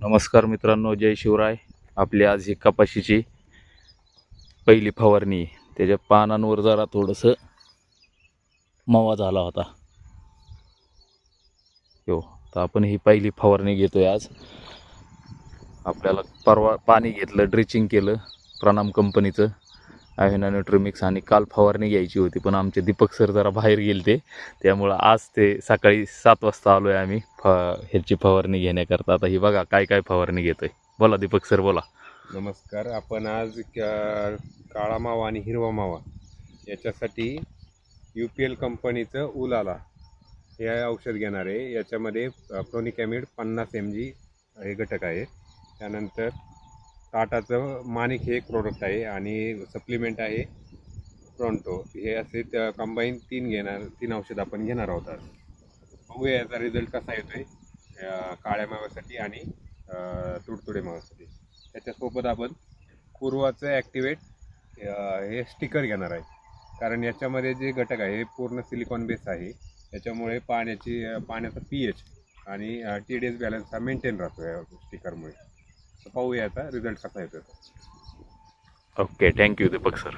नमस्कार मित्रांनो, जय शिवराय. आपली आज ही कपाशीची पहिली फवारणी. त्याच्या पानांवर जरा थोडंसं मावा झाला होता. हो, तर आपण ही पहिली फवारणी घेतोय आज. आपल्याला परवा पाणी घेतलं, ड्रिचिंग केलं प्रणाम कंपनीचं ॲव्हेना न्यूट्रीमिक्स, आणि काल फवारणी घ्यायची होती, पण आमचे दीपक सर जरा बाहेर गेले त्यामुळं आज ते सकाळी 7 वाजता आलो आहे आम्ही ह्याची फवारणी घेण्याकरता. आता ही बघा काय काय फवारणी घेतोय. बोला दीपक सर, बोला. नमस्कार. आपण आज काळा मावा आणि हिरवा मावा याच्यासाठी UPL कंपनीचं उलाला हे औषध घेणार आहे. याच्यामध्ये प्रोनिकॅमिड 50 mg हे घटक आहे. त्यानंतर टाटाचं माणिक हे एक प्रोडक्ट आहे आणि सप्लिमेंट आहे प्रॉन्टो. हे असे कंबाईन 3 औषध आपण घेणार आहोत आज. बघूया याचा रिझल्ट कसा येतोय काळ्या माव्यासाठी आणि तुडतुडे माव्यासाठी. त्याच्यासोबत आपण पूर्वाचं ॲक्टिवेट हे स्टिकर घेणार आहे, कारण याच्यामध्ये जे घटक आहे हे पूर्ण सिलिकॉन बेस आहे. याच्यामुळे पाण्याचा pH आणि TDS बॅलन्स हा मेंटेन राहतो या स्टिकरमुळे. तर पाहूया याचा रिझल्ट कसा येतो. Okay, thank you Deepak sir.